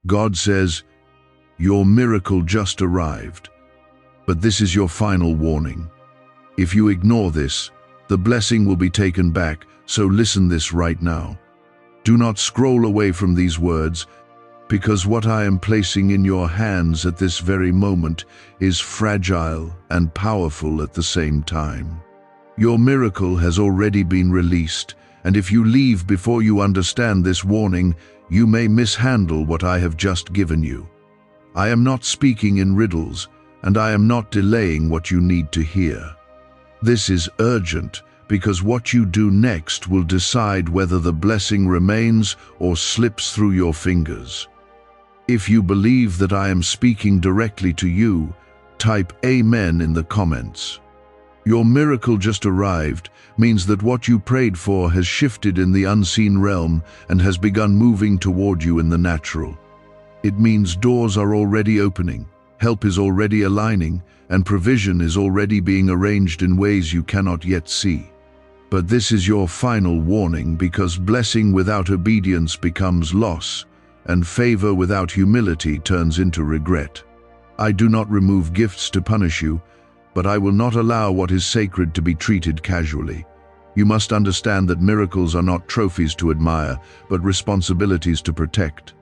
God says, "Your miracle just arrived." But this is your final warning. If you ignore this, the blessing will be taken back, so listen this right now. Do not scroll away from these words, because what I am placing in your hands at this very moment is fragile and powerful at the same time. Your miracle has already been released, and if you leave before you understand this warning, you may mishandle what I have just given you. I am not speaking in riddles, and I am not delaying what you need to hear. This is urgent, because what you do next will decide whether the blessing remains or slips through your fingers. If you believe that I am speaking directly to you, type Amen in the comments. Your miracle just arrived means that what you prayed for has shifted in the unseen realm and has begun moving toward you in the natural. It means doors are already opening, help is already aligning, and provision is already being arranged in ways you cannot yet see. But this is your final warning, because blessing without obedience becomes loss, and favor without humility turns into regret. I do not remove gifts to punish you, but I will not allow what is sacred to be treated casually. You must understand that miracles are not trophies to admire, but responsibilities to protect.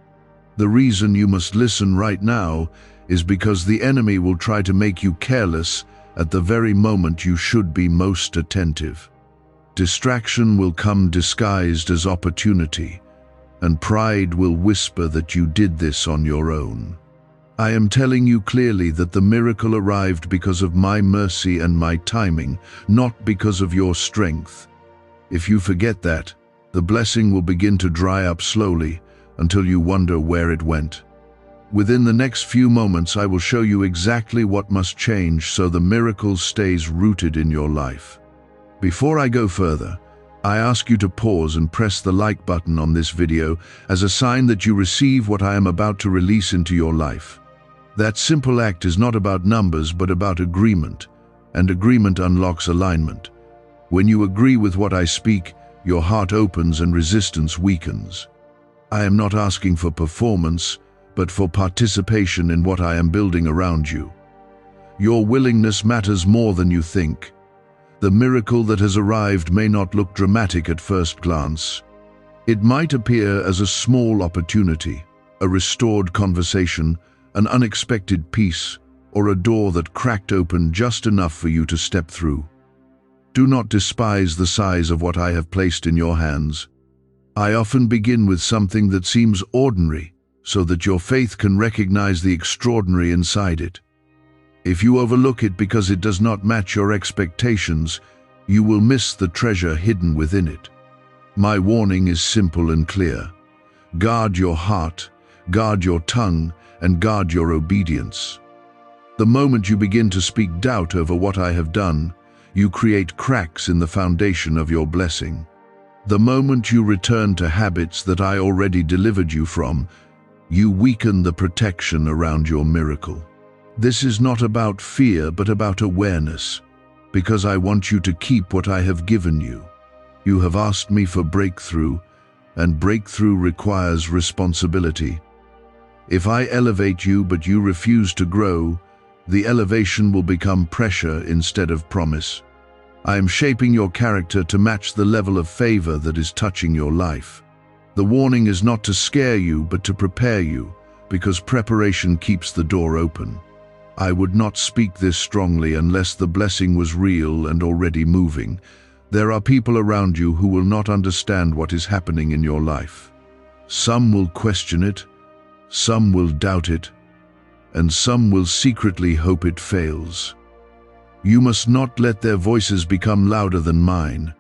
The reason you must listen right now is because the enemy will try to make you careless at the very moment you should be most attentive. Distraction will come disguised as opportunity, and pride will whisper that you did this on your own. I am telling you clearly that the miracle arrived because of my mercy and my timing, not because of your strength. If you forget that, the blessing will begin to dry up slowly until you wonder where it went. Within the next few moments, I will show you exactly what must change so the miracle stays rooted in your life. Before I go further, I ask you to pause and press the like button on this video as a sign that you receive what I am about to release into your life. That simple act is not about numbers but about agreement, and agreement unlocks alignment. When you agree with what I speak, your heart opens and resistance weakens. I am not asking for performance, but for participation in what I am building around you. Your willingness matters more than you think. The miracle that has arrived may not look dramatic at first glance. It might appear as a small opportunity, a restored conversation, an unexpected peace, or a door that cracked open just enough for you to step through. Do not despise the size of what I have placed in your hands. I often begin with something that seems ordinary, so that your faith can recognize the extraordinary inside it. If you overlook it because it does not match your expectations, you will miss the treasure hidden within it. My warning is simple and clear. Guard your heart, guard your tongue, and guard your obedience. The moment you begin to speak doubt over what I have done, you create cracks in the foundation of your blessing. The moment you return to habits that I already delivered you from, you weaken the protection around your miracle. This is not about fear, but about awareness, because I want you to keep what I have given you. You have asked me for breakthrough, and breakthrough requires responsibility. If I elevate you but you refuse to grow, the elevation will become pressure instead of promise. I am shaping your character to match the level of favor that is touching your life. The warning is not to scare you, but to prepare you, because preparation keeps the door open. I would not speak this strongly unless the blessing was real and already moving. There are people around you who will not understand what is happening in your life. Some will question it, some will doubt it, and some will secretly hope it fails. You must not let their voices become louder than mine.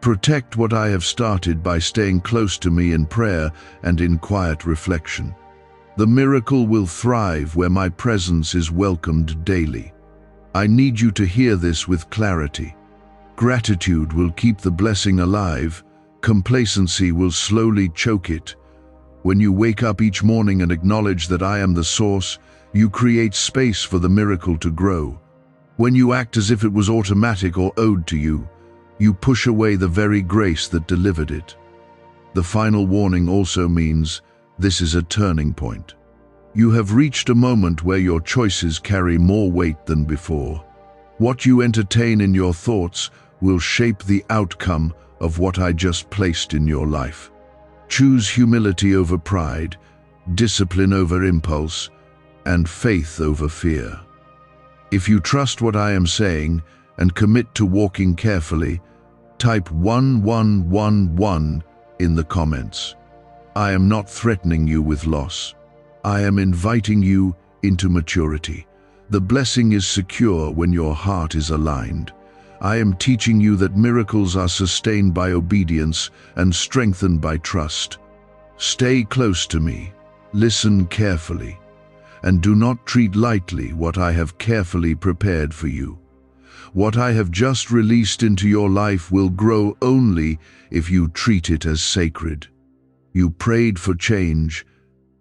Protect what I have started by staying close to me in prayer and in quiet reflection. The miracle will thrive where my presence is welcomed daily. I need you to hear this with clarity. Gratitude will keep the blessing alive. Complacency will slowly choke it. When you wake up each morning and acknowledge that I am the source, you create space for the miracle to grow. When you act as if it was automatic or owed to you, you push away the very grace that delivered it. The final warning also means this is a turning point. You have reached a moment where your choices carry more weight than before. What you entertain in your thoughts will shape the outcome of what I just placed in your life. Choose humility over pride, discipline over impulse, and faith over fear. If you trust what I am saying and commit to walking carefully, type 1111 in the comments. I am not threatening you with loss. I am inviting you into maturity. The blessing is secure when your heart is aligned. I am teaching you that miracles are sustained by obedience and strengthened by trust. Stay close to me, listen carefully, and do not treat lightly what I have carefully prepared for you. What I have just released into your life will grow only if you treat it as sacred. You prayed for change,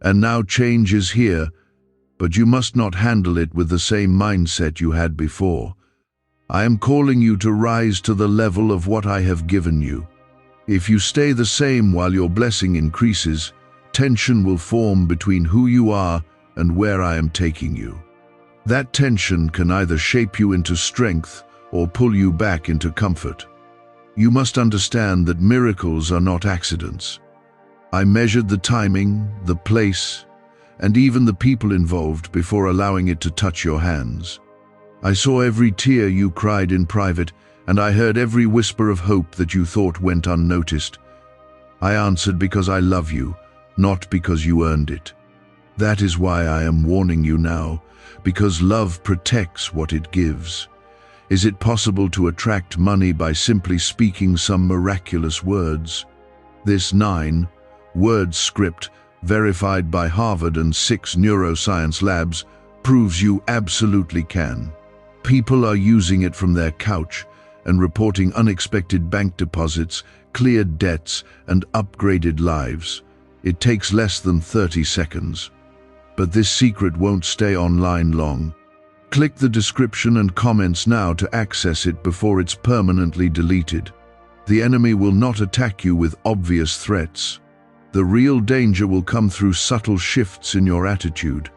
and now change is here, but you must not handle it with the same mindset you had before. I am calling you to rise to the level of what I have given you. If you stay the same while your blessing increases, tension will form between who you are and where I am taking you. That tension can either shape you into strength or pull you back into comfort. You must understand that miracles are not accidents. I measured the timing, the place, and even the people involved before allowing it to touch your hands. I saw every tear you cried in private, and I heard every whisper of hope that you thought went unnoticed. I answered because I love you, not because you earned it. That is why I am warning you now, because love protects what it gives. Is it possible to attract money by simply speaking some miraculous words? This 9-word script, verified by Harvard and 6 neuroscience labs, proves you absolutely can. People are using it from their couch and reporting unexpected bank deposits, cleared debts, and upgraded lives. It takes less than 30 seconds. But this secret won't stay online long. Click the description and comments now to access it before it's permanently deleted. The enemy will not attack you with obvious threats. The real danger will come through subtle shifts in your attitude.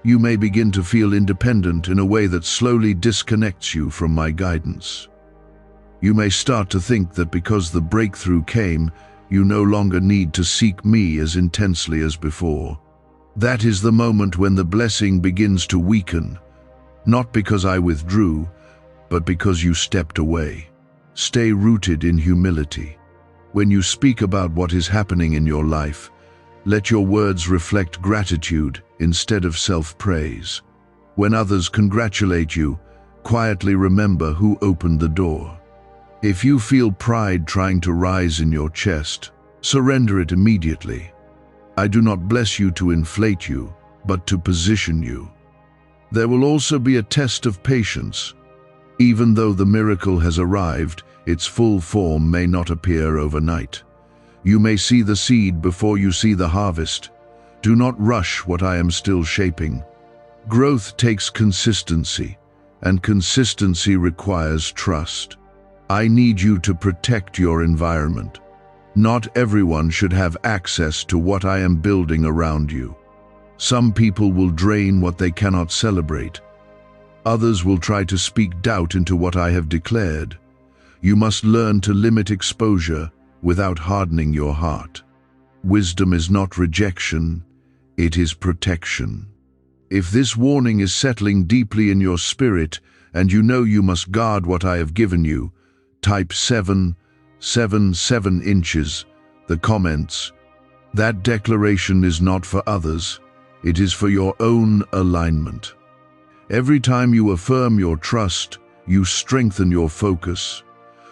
You may begin to feel independent in a way that slowly disconnects you from my guidance. You may start to think that because the breakthrough came, you no longer need to seek me as intensely as before. That is the moment when the blessing begins to weaken, not because I withdrew, but because you stepped away. Stay rooted in humility. When you speak about what is happening in your life, let your words reflect gratitude instead of self-praise. When others congratulate you, quietly remember who opened the door. If you feel pride trying to rise in your chest, surrender it immediately. I do not bless you to inflate you, but to position you. There will also be a test of patience. Even though the miracle has arrived, its full form may not appear overnight. You may see the seed before you see the harvest. Do not rush what I am still shaping. Growth takes consistency, and consistency requires trust. I need you to protect your environment. Not everyone should have access to what I am building around you. Some people will drain what they cannot celebrate. Others will try to speak doubt into what I have declared. You must learn to limit exposure without hardening your heart. Wisdom is not rejection, it is protection. If this warning is settling deeply in your spirit and you know you must guard what I have given you, type 7 inches, the comments. That declaration is not for others, it is for your own alignment. Every time you affirm your trust, you strengthen your focus.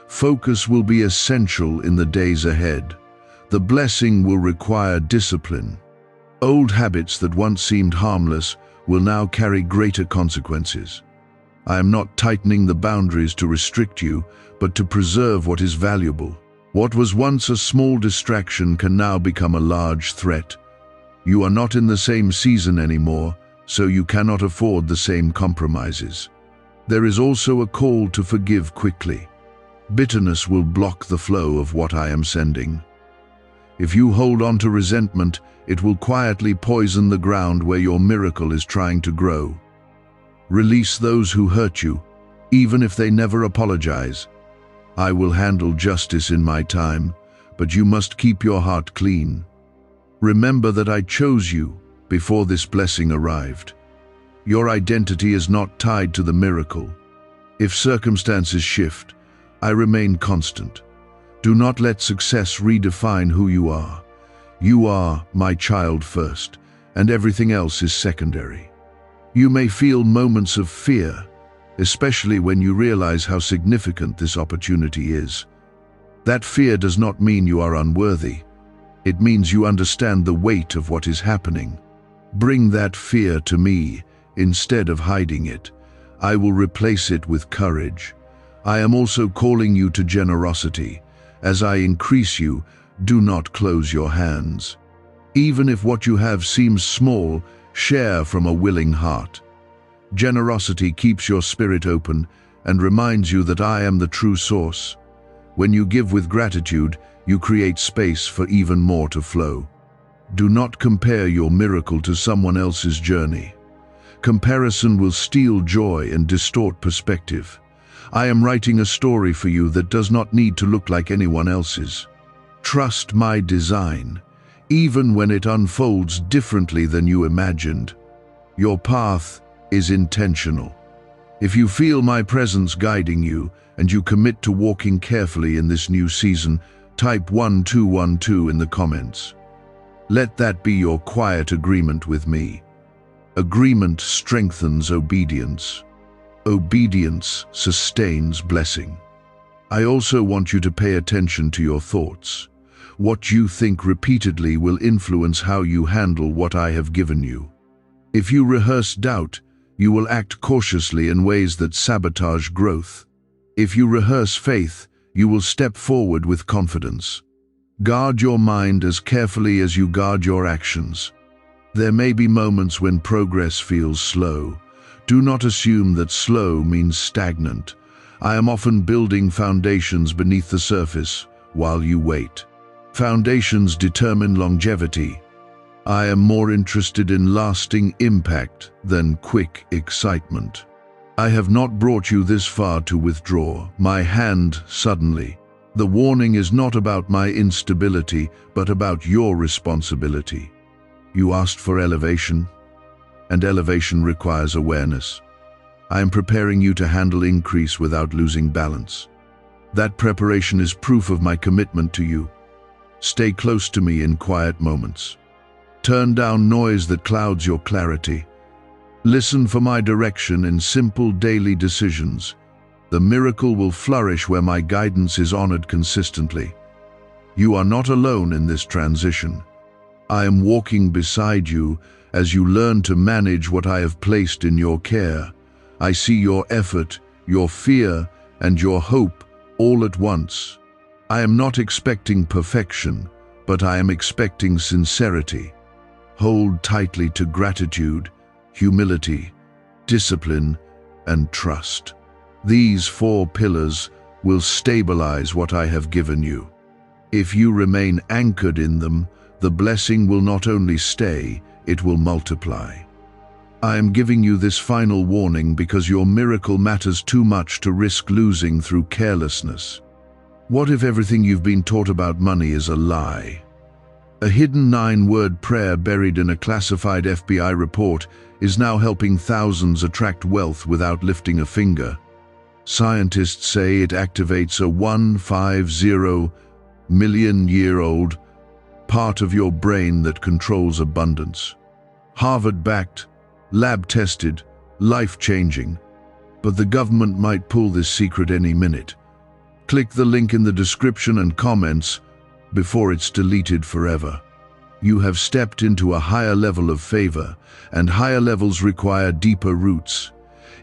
Focus will be essential in the days ahead. The blessing will require discipline. Old habits that once seemed harmless will now carry greater consequences. I am not tightening the boundaries to restrict you, but to preserve what is valuable. What was once a small distraction can now become a large threat. You are not in the same season anymore, so you cannot afford the same compromises. There is also a call to forgive quickly. Bitterness will block the flow of what I am sending. If you hold on to resentment, it will quietly poison the ground where your miracle is trying to grow. Release those who hurt you, even if they never apologize. I will handle justice in my time, but you must keep your heart clean. Remember that I chose you before this blessing arrived. Your identity is not tied to the miracle. If circumstances shift, I remain constant. Do not let success redefine who you are. You are my child first, and everything else is secondary. You may feel moments of fear, especially when you realize how significant this opportunity is. That fear does not mean you are unworthy. It means you understand the weight of what is happening. Bring that fear to me instead of hiding it. I will replace it with courage. I am also calling you to generosity. As I increase you, do not close your hands. Even if what you have seems small, share from a willing heart. Generosity keeps your spirit open and reminds you that I am the true source. When you give with gratitude, you create space for even more to flow. Do not compare your miracle to someone else's journey. Comparison will steal joy and distort perspective. I am writing a story for you that does not need to look like anyone else's. Trust my design, even when it unfolds differently than you imagined. Your path is intentional. If you feel my presence guiding you and you commit to walking carefully in this new season, type 1212 in the comments. Let that be your quiet agreement with me. Agreement strengthens obedience. Obedience sustains blessing. I also want you to pay attention to your thoughts. What you think repeatedly will influence how you handle what I have given you. If you rehearse doubt, you will act cautiously in ways that sabotage growth. If you rehearse faith, you will step forward with confidence. Guard your mind as carefully as you guard your actions. There may be moments when progress feels slow. Do not assume that slow means stagnant. I am often building foundations beneath the surface while you wait. Foundations determine longevity. I am more interested in lasting impact than quick excitement. I have not brought you this far to withdraw my hand suddenly. The warning is not about my instability, but about your responsibility. You asked for elevation, and elevation requires awareness. I am preparing you to handle increase without losing balance. That preparation is proof of my commitment to you. Stay close to me in quiet moments. Turn down noise that clouds your clarity. Listen for my direction in simple daily decisions. The miracle will flourish where my guidance is honored consistently. You are not alone in this transition. I am walking beside you as you learn to manage what I have placed in your care. I see your effort, your fear, and your hope all at once. I am not expecting perfection, but I am expecting sincerity. Hold tightly to gratitude, humility, discipline, and trust. These 4 pillars will stabilize what I have given you. If you remain anchored in them, the blessing will not only stay, it will multiply. I am giving you this final warning because your miracle matters too much to risk losing through carelessness. What if everything you've been taught about money is a lie? A hidden 9-word prayer buried in a classified FBI report is now helping thousands attract wealth without lifting a finger. Scientists say it activates a 150-million-year-old part of your brain that controls abundance. Harvard-backed, lab-tested, life-changing. But the government might pull this secret any minute. Click the link in the description and comments before it's deleted forever. You have stepped into a higher level of favor, and higher levels require deeper roots.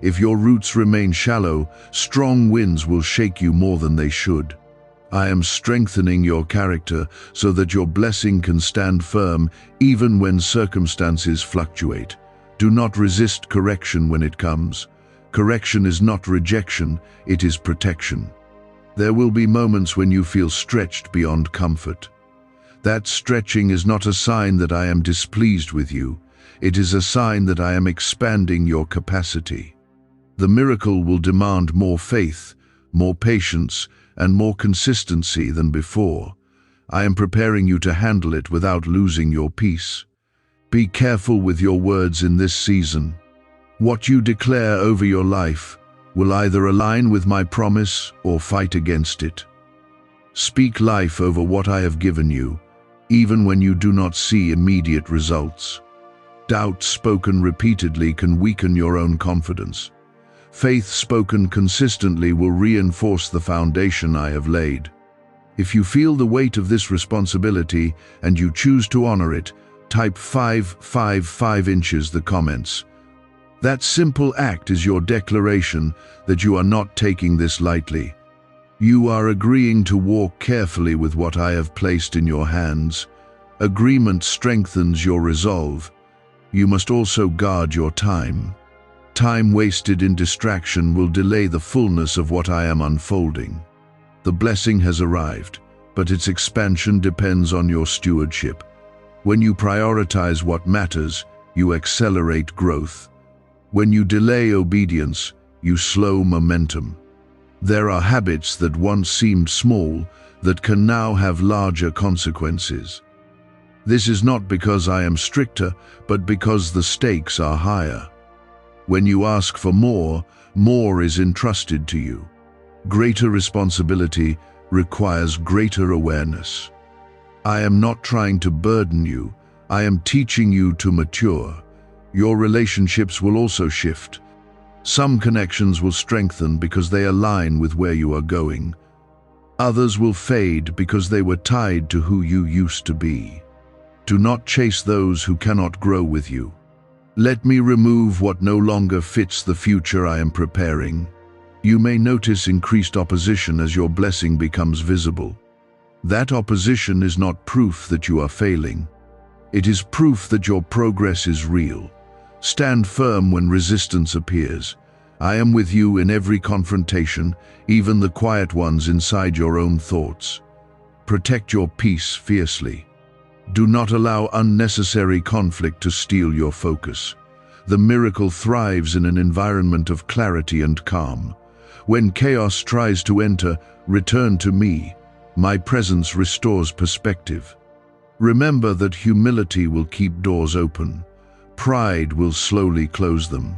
If your roots remain shallow, strong winds will shake you more than they should. I am strengthening your character so that your blessing can stand firm even when circumstances fluctuate. Do not resist correction when it comes. Correction is not rejection, it is protection. There will be moments when you feel stretched beyond comfort. That stretching is not a sign that I am displeased with you. It is a sign that I am expanding your capacity. The miracle will demand more faith, more patience, and more consistency than before. I am preparing you to handle it without losing your peace. Be careful with your words in this season. What you declare over your life will either align with my promise or fight against it. Speak life over what I have given you, even when you do not see immediate results. Doubt spoken repeatedly can weaken your own confidence. Faith spoken consistently will reinforce the foundation I have laid. If you feel the weight of this responsibility and you choose to honor it, type 5 inches the comments. That simple act is your declaration that you are not taking this lightly. You are agreeing to walk carefully with what I have placed in your hands. Agreement strengthens your resolve. You must also guard your time. Time wasted in distraction will delay the fullness of what I am unfolding. The blessing has arrived, but its expansion depends on your stewardship. When you prioritize what matters, you accelerate growth. When you delay obedience, you slow momentum. There are habits that once seemed small that can now have larger consequences. This is not because I am stricter, but because the stakes are higher. When you ask for more, more is entrusted to you. Greater responsibility requires greater awareness. I am not trying to burden you. I am teaching you to mature. Your relationships will also shift. Some connections will strengthen because they align with where you are going. Others will fade because they were tied to who you used to be. Do not chase those who cannot grow with you. Let me remove what no longer fits the future I am preparing. You may notice increased opposition as your blessing becomes visible. That opposition is not proof that you are failing. It is proof that your progress is real. Stand firm when resistance appears. I am with you in every confrontation, even the quiet ones inside your own thoughts. Protect your peace fiercely. Do not allow unnecessary conflict to steal your focus. The miracle thrives in an environment of clarity and calm. When chaos tries to enter, return to me. My presence restores perspective. Remember that humility will keep doors open. Pride will slowly close them.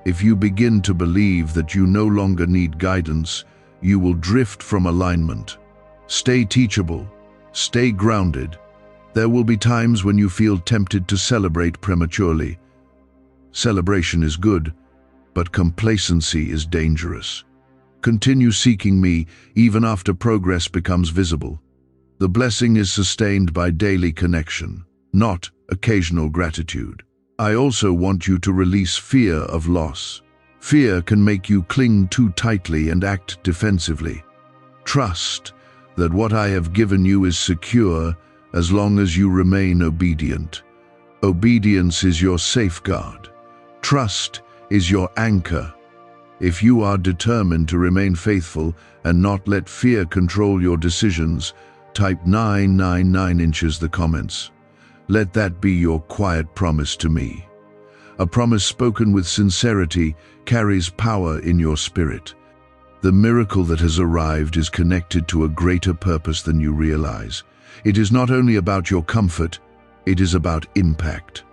If you begin to believe that you no longer need guidance, you will drift from alignment. Stay teachable. Stay grounded. There will be times when you feel tempted to celebrate prematurely. Celebration is good, but complacency is dangerous. Continue seeking me even after progress becomes visible. The blessing is sustained by daily connection, not occasional gratitude. I also want you to release fear of loss. Fear can make you cling too tightly and act defensively. Trust that what I have given you is secure as long as you remain obedient. Obedience is your safeguard. Trust is your anchor. If you are determined to remain faithful and not let fear control your decisions, type 9 inches the comments. Let that be your quiet promise to me. A promise spoken with sincerity carries power in your spirit. The miracle that has arrived is connected to a greater purpose than you realize. It is not only about your comfort, it is about impact.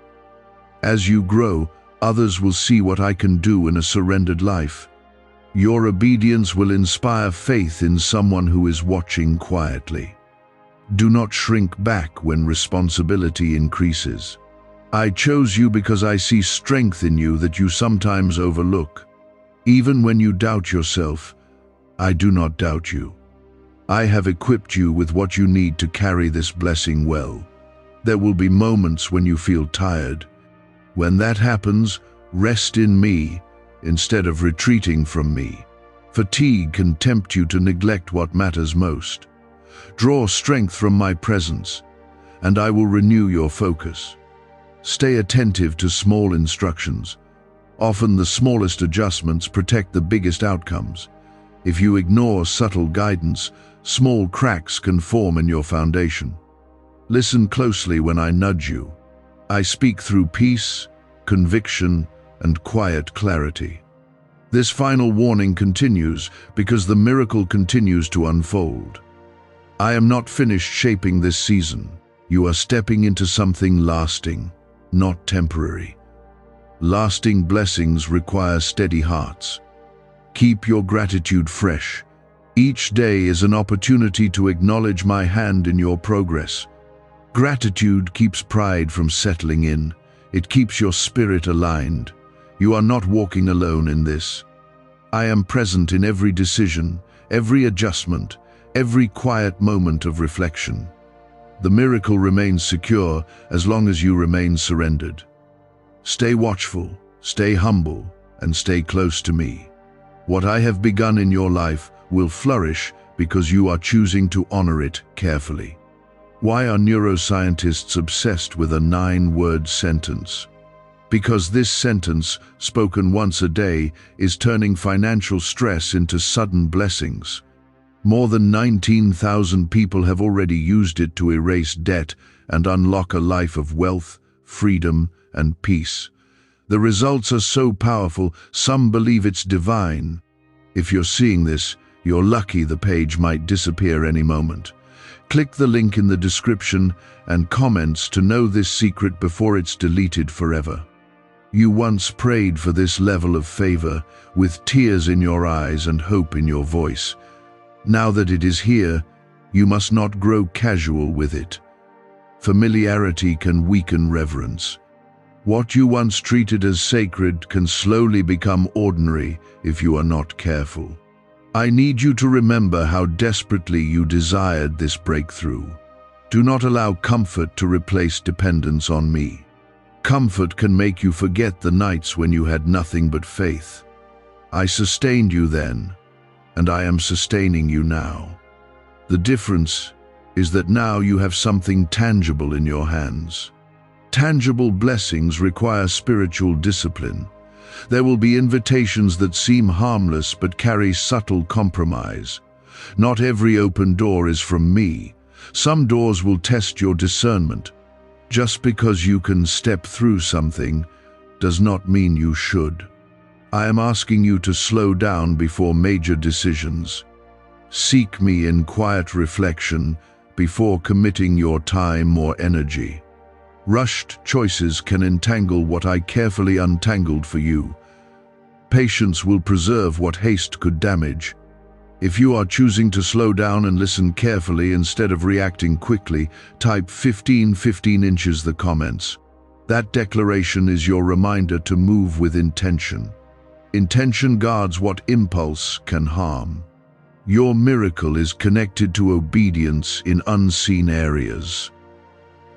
As you grow, others will see what I can do in a surrendered life. Your obedience will inspire faith in someone who is watching quietly. Do not shrink back when responsibility increases. I chose you because I see strength in you that you sometimes overlook. Even when you doubt yourself, I do not doubt you. I have equipped you with what you need to carry this blessing well. There will be moments when you feel tired. When that happens, rest in me instead of retreating from me. Fatigue can tempt you to neglect what matters most. Draw strength from my presence, and I will renew your focus. Stay attentive to small instructions. Often the smallest adjustments protect the biggest outcomes. If you ignore subtle guidance, small cracks can form in your foundation. Listen closely when I nudge you. I speak through peace, conviction, and quiet clarity. This final warning continues because the miracle continues to unfold. I am not finished shaping this season. You are stepping into something lasting, not temporary. Lasting blessings require steady hearts. Keep your gratitude fresh. Each day is an opportunity to acknowledge my hand in your progress. Gratitude keeps pride from settling in. It keeps your spirit aligned. You are not walking alone in this. I am present in every decision, every adjustment, every quiet moment of reflection. The miracle remains secure as long as you remain surrendered. Stay watchful, stay humble, and stay close to me. What I have begun in your life will flourish because you are choosing to honor it carefully. Why are neuroscientists obsessed with a 9-word sentence? Because this sentence, spoken once a day, is turning financial stress into sudden blessings. More than 19,000 people have already used it to erase debt and unlock a life of wealth, freedom, and peace. The results are so powerful, some believe it's divine. If you're seeing this, you're lucky. The page might disappear any moment. Click the link in the description and comments to know this secret before it's deleted forever. You once prayed for this level of favor with tears in your eyes and hope in your voice. Now that it is here, you must not grow casual with it. Familiarity can weaken reverence. What you once treated as sacred can slowly become ordinary if you are not careful. I need you to remember how desperately you desired this breakthrough. Do not allow comfort to replace dependence on me. Comfort can make you forget the nights when you had nothing but faith. I sustained you then, and I am sustaining you now. The difference is that now you have something tangible in your hands. Tangible blessings require spiritual discipline. There will be invitations that seem harmless but carry subtle compromise. Not every open door is from me. Some doors will test your discernment. Just because you can step through something does not mean you should. I am asking you to slow down before major decisions. Seek me in quiet reflection before committing your time or energy. Rushed choices can entangle what I carefully untangled for you. Patience will preserve what haste could damage. If you are choosing to slow down and listen carefully instead of reacting quickly, type 15 inches the comments. That declaration is your reminder to move with intention. Intention guards what impulse can harm. Your miracle is connected to obedience in unseen areas.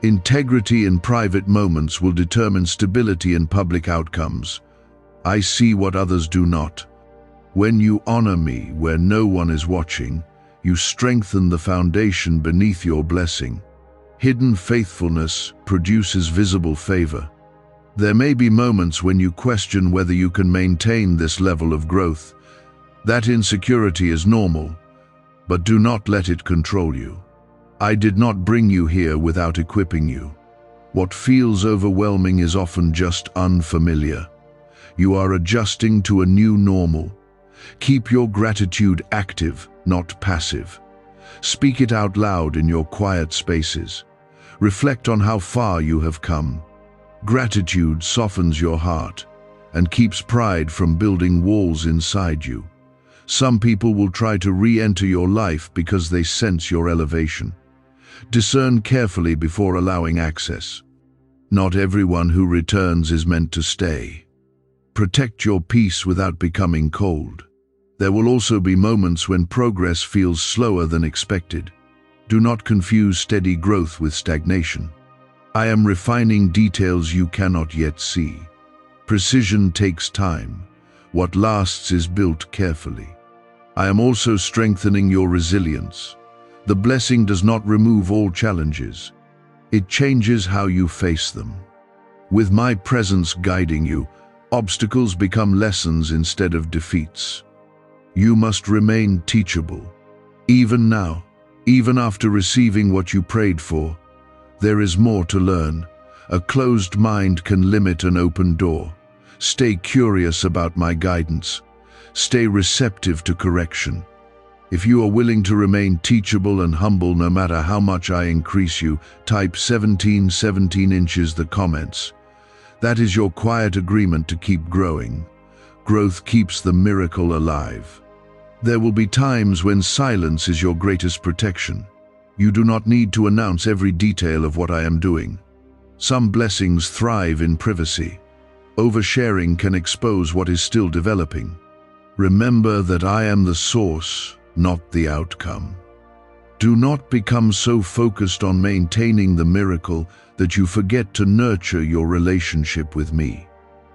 Integrity in private moments will determine stability in public outcomes. I see what others do not. When you honor me where no one is watching, you strengthen the foundation beneath your blessing. Hidden faithfulness produces visible favor. There may be moments when you question whether you can maintain this level of growth. That insecurity is normal, but do not let it control you. I did not bring you here without equipping you. What feels overwhelming is often just unfamiliar. You are adjusting to a new normal. Keep your gratitude active, not passive. Speak it out loud in your quiet spaces. Reflect on how far you have come. Gratitude softens your heart and keeps pride from building walls inside you. Some people will try to re-enter your life because they sense your elevation. Discern carefully before allowing access. Not everyone who returns is meant to stay. Protect your peace without becoming cold. There will also be moments when progress feels slower than expected. Do not confuse steady growth with stagnation. I am refining details you cannot yet see. Precision takes time. What lasts is built carefully. I am also strengthening your resilience. The blessing does not remove all challenges. It changes how you face them. With my presence guiding you, obstacles become lessons instead of defeats. You must remain teachable. Even now, even after receiving what you prayed for, There is more to learn. A closed mind can limit an open door. Stay curious about my guidance. Stay receptive to correction. If you are willing to remain teachable and humble no matter how much I increase you, type 17 inches the comments. That is your quiet agreement to keep growing. Growth keeps the miracle alive. There will be times when silence is your greatest protection. You do not need to announce every detail of what I am doing. Some blessings thrive in privacy. Oversharing can expose what is still developing. Remember that I am the source, not the outcome. Do not become so focused on maintaining the miracle that you forget to nurture your relationship with me.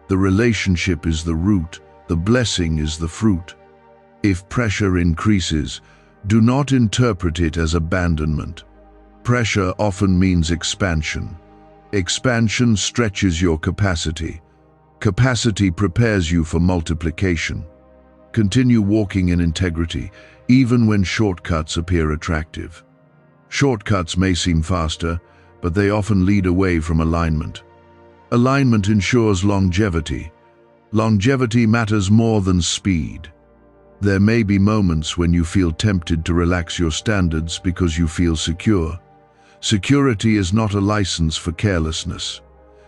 The relationship is the root, the blessing is the fruit. If pressure increases, do not interpret it as abandonment. Pressure often means expansion. Expansion stretches your capacity. Capacity prepares you for multiplication. Continue walking in integrity, even when shortcuts appear attractive. Shortcuts may seem faster, but they often lead away from alignment. Alignment ensures longevity. Longevity matters more than speed. There may be moments when you feel tempted to relax your standards because you feel secure. Security is not a license for carelessness.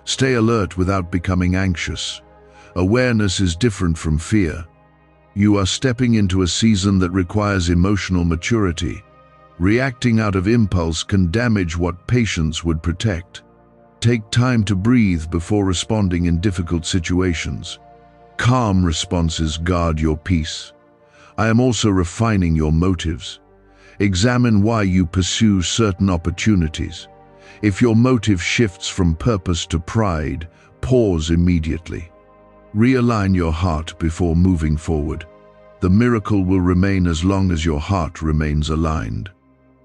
Stay alert without becoming anxious. Awareness is different from fear. You are stepping into a season that requires emotional maturity. Reacting out of impulse can damage what patience would protect. Take time to breathe before responding in difficult situations. Calm responses guard your peace. I am also refining your motives. Examine why you pursue certain opportunities. If your motive shifts from purpose to pride, pause immediately. Realign your heart before moving forward. The miracle will remain as long as your heart remains aligned.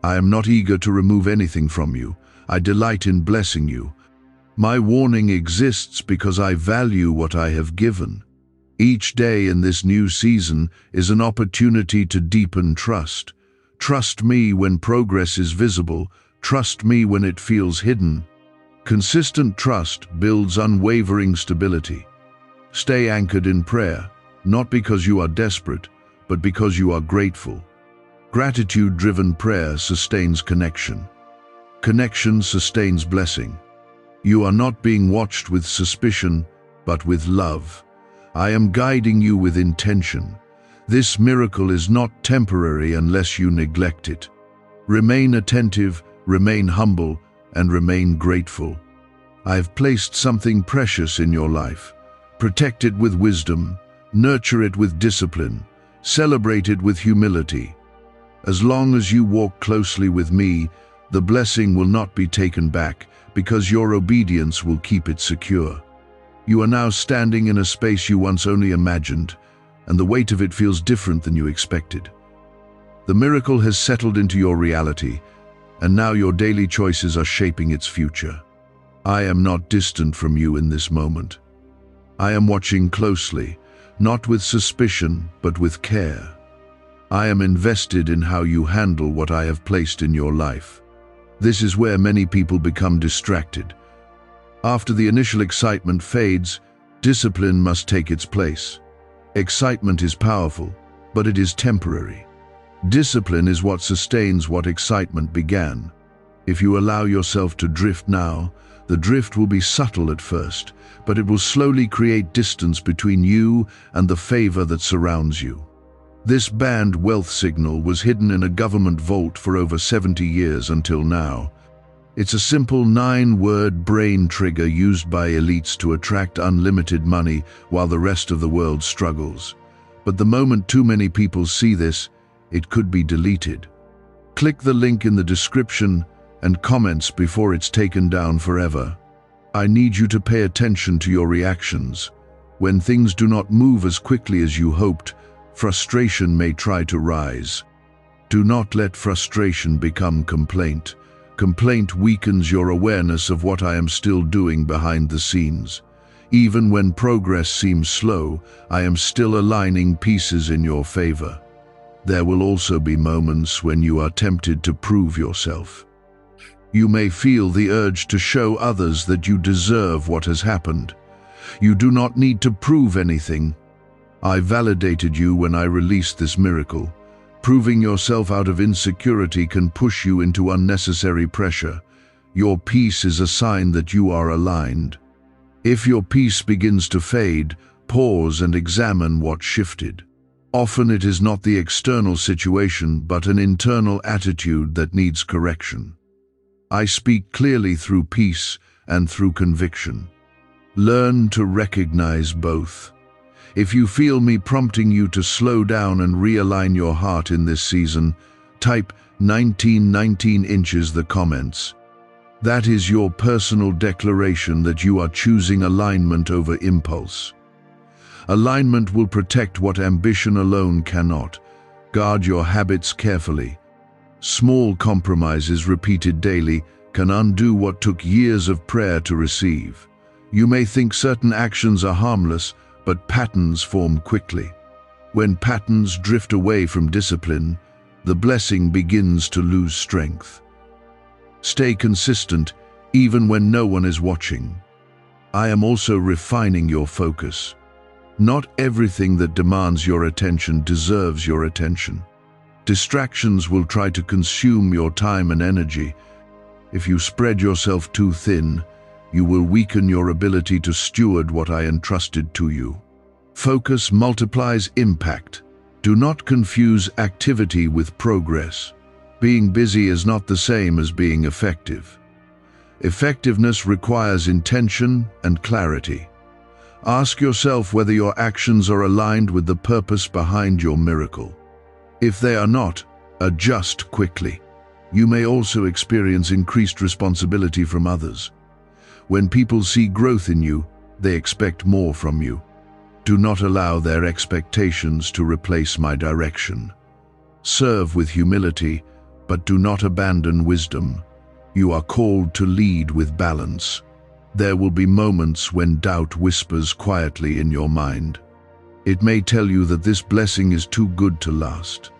I am not eager to remove anything from you. I delight in blessing you. My warning exists because I value what I have given. Each day in this new season is an opportunity to deepen trust. Trust me when progress is visible. Trust me when it feels hidden. Consistent trust builds unwavering stability. Stay anchored in prayer, not because you are desperate, but because you are grateful. Gratitude-driven prayer sustains connection. Connection sustains blessing. You are not being watched with suspicion, but with love. I am guiding you with intention. This miracle is not temporary unless you neglect it. Remain attentive, remain humble, and remain grateful. I have placed something precious in your life. Protect it with wisdom, nurture it with discipline, celebrate it with humility. As long as you walk closely with me, the blessing will not be taken back because your obedience will keep it secure. You are now standing in a space you once only imagined, and the weight of it feels different than you expected. The miracle has settled into your reality, and now your daily choices are shaping its future. I am not distant from you in this moment. I am watching closely, not with suspicion, but with care. I am invested in how you handle what I have placed in your life. This is where many people become distracted. After the initial excitement fades, discipline must take its place. Excitement is powerful, but it is temporary. Discipline is what sustains what excitement began. If you allow yourself to drift now, the drift will be subtle at first, but it will slowly create distance between you and the favor that surrounds you. This banned wealth signal was hidden in a government vault for over 70 years until now. It's a simple 9-word brain trigger used by elites to attract unlimited money while the rest of the world struggles. But the moment too many people see this, it could be deleted. Click the link in the description and comments before it's taken down forever. I need you to pay attention to your reactions. When things do not move as quickly as you hoped, frustration may try to rise. Do not let frustration become complaint. Complaint weakens your awareness of what I am still doing behind the scenes. Even when progress seems slow, I am still aligning pieces in your favor. There will also be moments when you are tempted to prove yourself. You may feel the urge to show others that you deserve what has happened. You do not need to prove anything. I validated you when I released this miracle. Proving yourself out of insecurity can push you into unnecessary pressure. Your peace is a sign that you are aligned. If your peace begins to fade, pause and examine what shifted. Often it is not the external situation, but an internal attitude that needs correction. I speak clearly through peace and through conviction. Learn to recognize both. If you feel me prompting you to slow down and realign your heart in this season, type 1919 inches the comments. That is your personal declaration that you are choosing alignment over impulse. Alignment will protect what ambition alone cannot. Guard your habits carefully. Small compromises repeated daily can undo what took years of prayer to receive. You may think certain actions are harmless, but patterns form quickly. When patterns drift away from discipline, the blessing begins to lose strength. Stay consistent, even when no one is watching. I am also refining your focus. Not everything that demands your attention deserves your attention. Distractions will try to consume your time and energy. If you spread yourself too thin, you will weaken your ability to steward what I entrusted to you. Focus multiplies impact. Do not confuse activity with progress. Being busy is not the same as being effective. Effectiveness requires intention and clarity. Ask yourself whether your actions are aligned with the purpose behind your miracle. If they are not, adjust quickly. You may also experience increased responsibility from others. When people see growth in you, they expect more from you. Do not allow their expectations to replace my direction. Serve with humility, but do not abandon wisdom. You are called to lead with balance. There will be moments when doubt whispers quietly in your mind. It may tell you that this blessing is too good to last.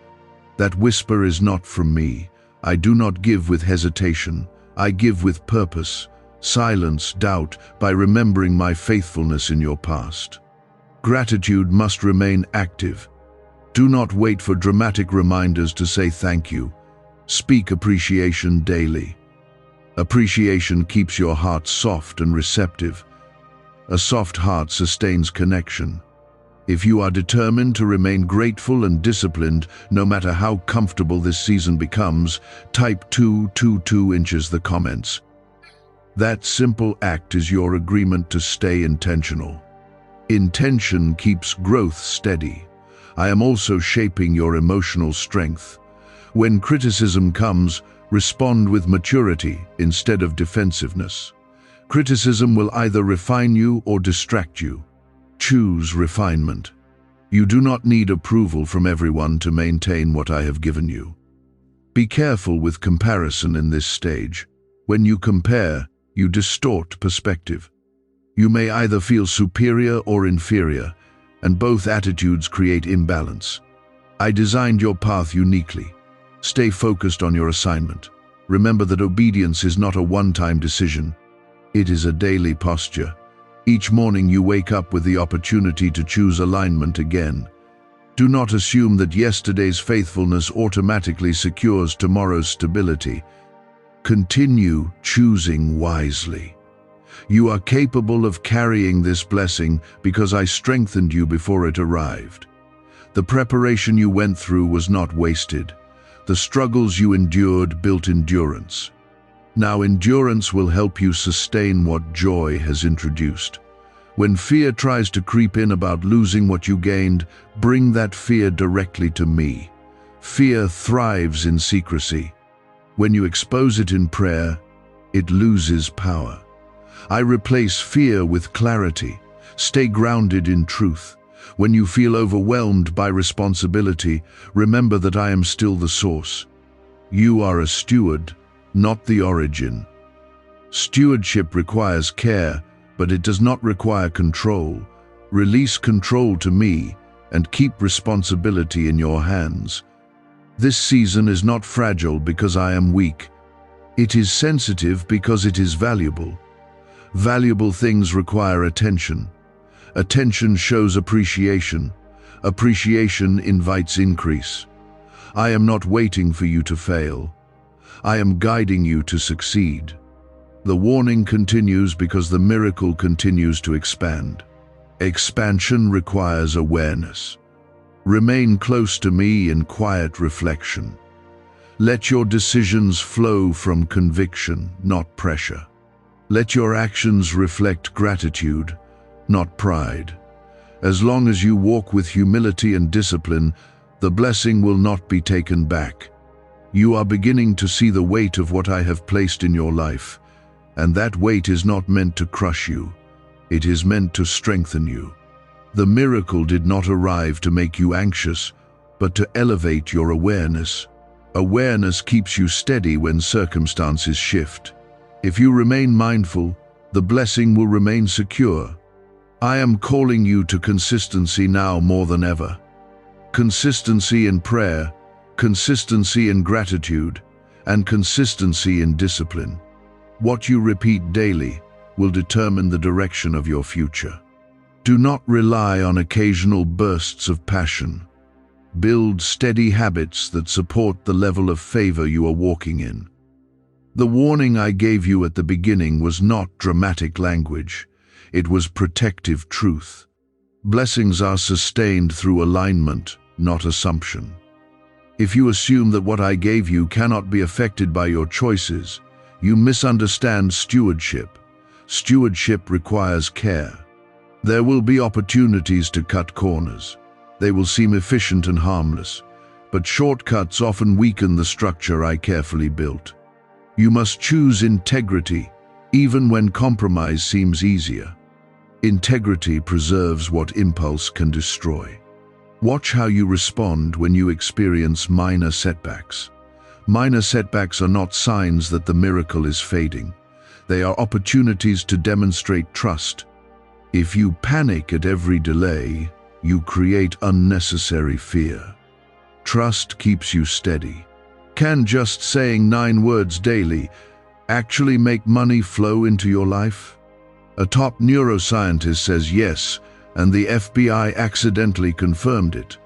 That whisper is not from me. I do not give with hesitation. I give with purpose. Silence doubt by remembering my faithfulness in your past. Gratitude must remain active. Do not wait for dramatic reminders to say thank you. Speak appreciation daily. Appreciation keeps your heart soft and receptive. A soft heart sustains connection. If you are determined to remain grateful and disciplined, no matter how comfortable this season becomes, type 222 inches the comments. That simple act is your agreement to stay intentional. Intention keeps growth steady. I am also shaping your emotional strength. When criticism comes, respond with maturity instead of defensiveness. Criticism will either refine you or distract you. Choose refinement. You do not need approval from everyone to maintain what I have given you. Be careful with comparison in this stage. When you compare, you distort perspective. You may either feel superior or inferior, and both attitudes create imbalance. I designed your path uniquely. Stay focused on your assignment. Remember that obedience is not a one-time decision. It is a daily posture. Each morning you wake up with the opportunity to choose alignment again. Do not assume that yesterday's faithfulness automatically secures tomorrow's stability. Continue choosing wisely. You are capable of carrying this blessing because I strengthened you before it arrived. The preparation you went through was not wasted. The struggles you endured built endurance. Now endurance will help you sustain what joy has introduced. When fear tries to creep in about losing what you gained, bring that fear directly to me. Fear thrives in secrecy. When you expose it in prayer, it loses power. I replace fear with clarity. Stay grounded in truth. When you feel overwhelmed by responsibility, remember that I am still the source. You are a steward, not the origin. Stewardship requires care, but it does not require control. Release control to me and keep responsibility in your hands. This season is not fragile because I am weak. It is sensitive because it is valuable. Valuable things require attention. Attention shows appreciation. Appreciation invites increase. I am not waiting for you to fail. I am guiding you to succeed. The warning continues because the miracle continues to expand. Expansion requires awareness. Remain close to me in quiet reflection. Let your decisions flow from conviction, not pressure. Let your actions reflect gratitude, not pride. As long as you walk with humility and discipline, the blessing will not be taken back. You are beginning to see the weight of what I have placed in your life, and that weight is not meant to crush you. It is meant to strengthen you. The miracle did not arrive to make you anxious, but to elevate your awareness. Awareness keeps you steady when circumstances shift. If you remain mindful, the blessing will remain secure. I am calling you to consistency now more than ever. Consistency in prayer, consistency in gratitude, and consistency in discipline. What you repeat daily will determine the direction of your future. Do not rely on occasional bursts of passion. Build steady habits that support the level of favor you are walking in. The warning I gave you at the beginning was not dramatic language. It was protective truth. Blessings are sustained through alignment, not assumption. If you assume that what I gave you cannot be affected by your choices, you misunderstand stewardship. Stewardship requires care. There will be opportunities to cut corners. They will seem efficient and harmless, but shortcuts often weaken the structure I carefully built. You must choose integrity, even when compromise seems easier. Integrity preserves what impulse can destroy. Watch how you respond when you experience minor setbacks. Minor setbacks are not signs that the miracle is fading. They are opportunities to demonstrate trust. If you panic at every delay, you create unnecessary fear. Trust keeps you steady. Can just saying 9 words daily actually make money flow into your life? A top neuroscientist says yes, and the FBI accidentally confirmed it.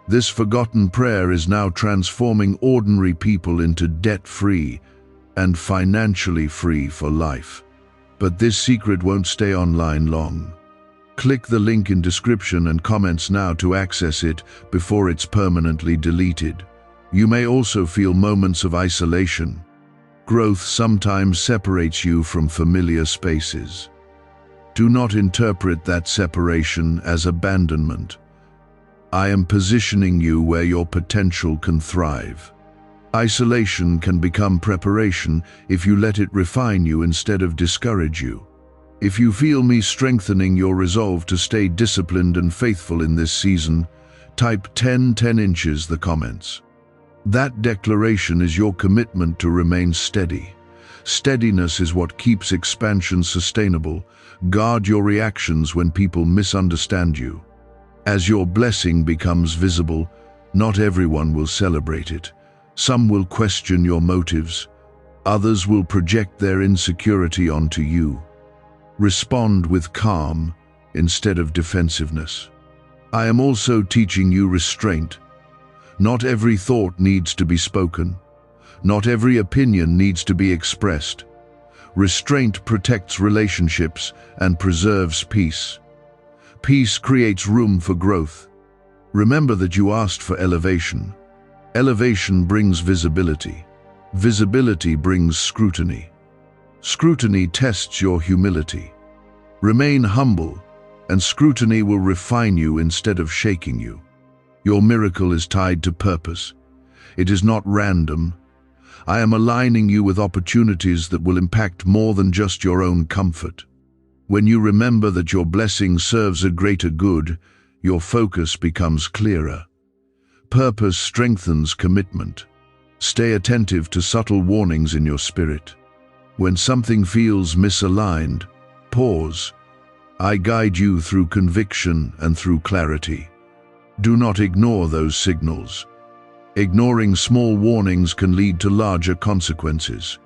This forgotten prayer is now transforming ordinary people into debt-free and financially free for life. But this secret won't stay online long. Click the link in description and comments now to access it before it's permanently deleted. You may also feel moments of isolation. Growth sometimes separates you from familiar spaces. Do not interpret that separation as abandonment. I am positioning you where your potential can thrive. Isolation can become preparation if you let it refine you instead of discourage you. If you feel me strengthening your resolve to stay disciplined and faithful in this season, type 10 inches the comments. That declaration is your commitment to remain steady. Steadiness is what keeps expansion sustainable. Guard your reactions when people misunderstand you. As your blessing becomes visible, not everyone will celebrate it. Some will question your motives. Others will project their insecurity onto you. Respond with calm instead of defensiveness. I am also teaching you restraint. Not every thought needs to be spoken. Not every opinion needs to be expressed. Restraint protects relationships and preserves peace. Peace creates room for growth. Remember that you asked for elevation. Elevation brings visibility. Visibility brings scrutiny. Scrutiny tests your humility. Remain humble, and scrutiny will refine you instead of shaking you. Your miracle is tied to purpose. It is not random. I am aligning you with opportunities that will impact more than just your own comfort. When you remember that your blessing serves a greater good, your focus becomes clearer. Purpose strengthens commitment. Stay attentive to subtle warnings in your spirit. When something feels misaligned, pause. I guide you through conviction and through clarity. Do not ignore those signals. Ignoring small warnings can lead to larger consequences.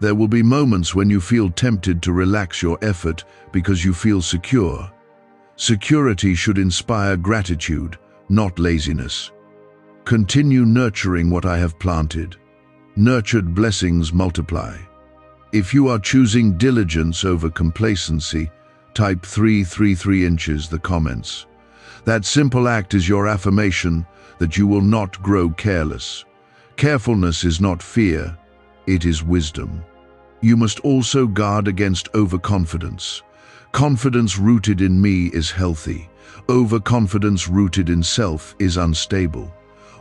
There will be moments when you feel tempted to relax your effort because you feel secure. Security should inspire gratitude, not laziness. Continue nurturing what I have planted. Nurtured blessings multiply. If you are choosing diligence over complacency, type 333 inches the comments. That simple act is your affirmation that you will not grow careless. Carefulness is not fear, it is wisdom. You must also guard against overconfidence. Confidence rooted in me is healthy. Overconfidence rooted in self is unstable.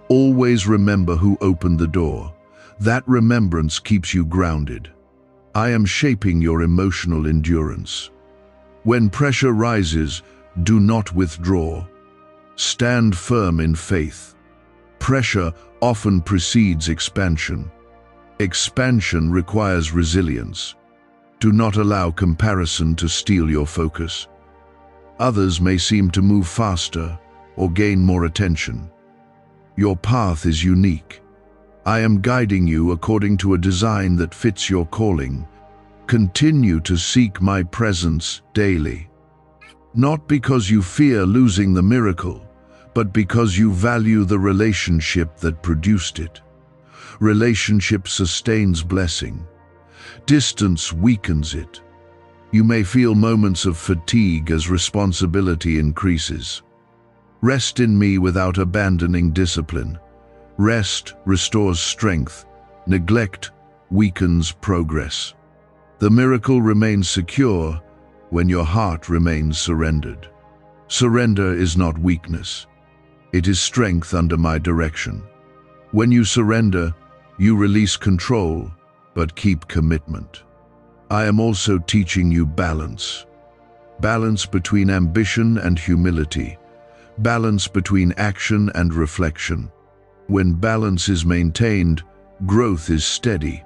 Always remember who opened the door. That remembrance keeps you grounded. I am shaping your emotional endurance. When pressure rises, do not withdraw. Stand firm in faith. Pressure often precedes expansion. Expansion requires resilience. Do not allow comparison to steal your focus. Others may seem to move faster or gain more attention. Your path is unique. I am guiding you according to a design that fits your calling. Continue to seek my presence daily. Not because you fear losing the miracle, but because you value the relationship that produced it. Relationship sustains blessing. Distance weakens it. You may feel moments of fatigue as responsibility increases. Rest in me without abandoning discipline. Rest restores strength. Neglect weakens progress. The miracle remains secure when your heart remains surrendered. Surrender is not weakness. It is strength under my direction. When you surrender, you release control, but keep commitment. I am also teaching you balance. Balance between ambition and humility. Balance between action and reflection. When balance is maintained, growth is steady.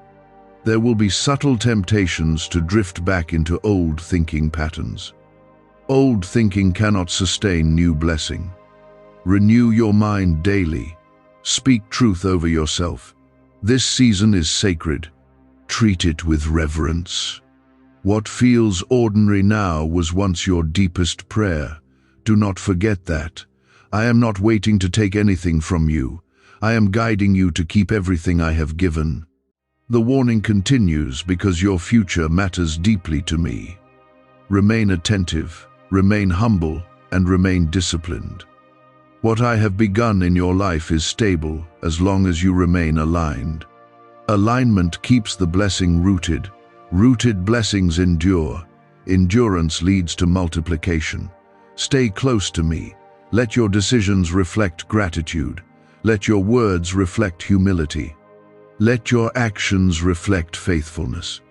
There will be subtle temptations to drift back into old thinking patterns. Old thinking cannot sustain new blessing. Renew your mind daily. Speak truth over yourself. This season is sacred. Treat it with reverence. What feels ordinary now was once your deepest prayer. Do not forget that. I am not waiting to take anything from you. I am guiding you to keep everything I have given. The warning continues because your future matters deeply to me. Remain attentive, remain humble, and remain disciplined. What I have begun in your life is stable as long as you remain aligned. Alignment keeps the blessing rooted. Rooted blessings endure. Endurance leads to multiplication. Stay close to me. Let your decisions reflect gratitude. Let your words reflect humility. Let your actions reflect faithfulness.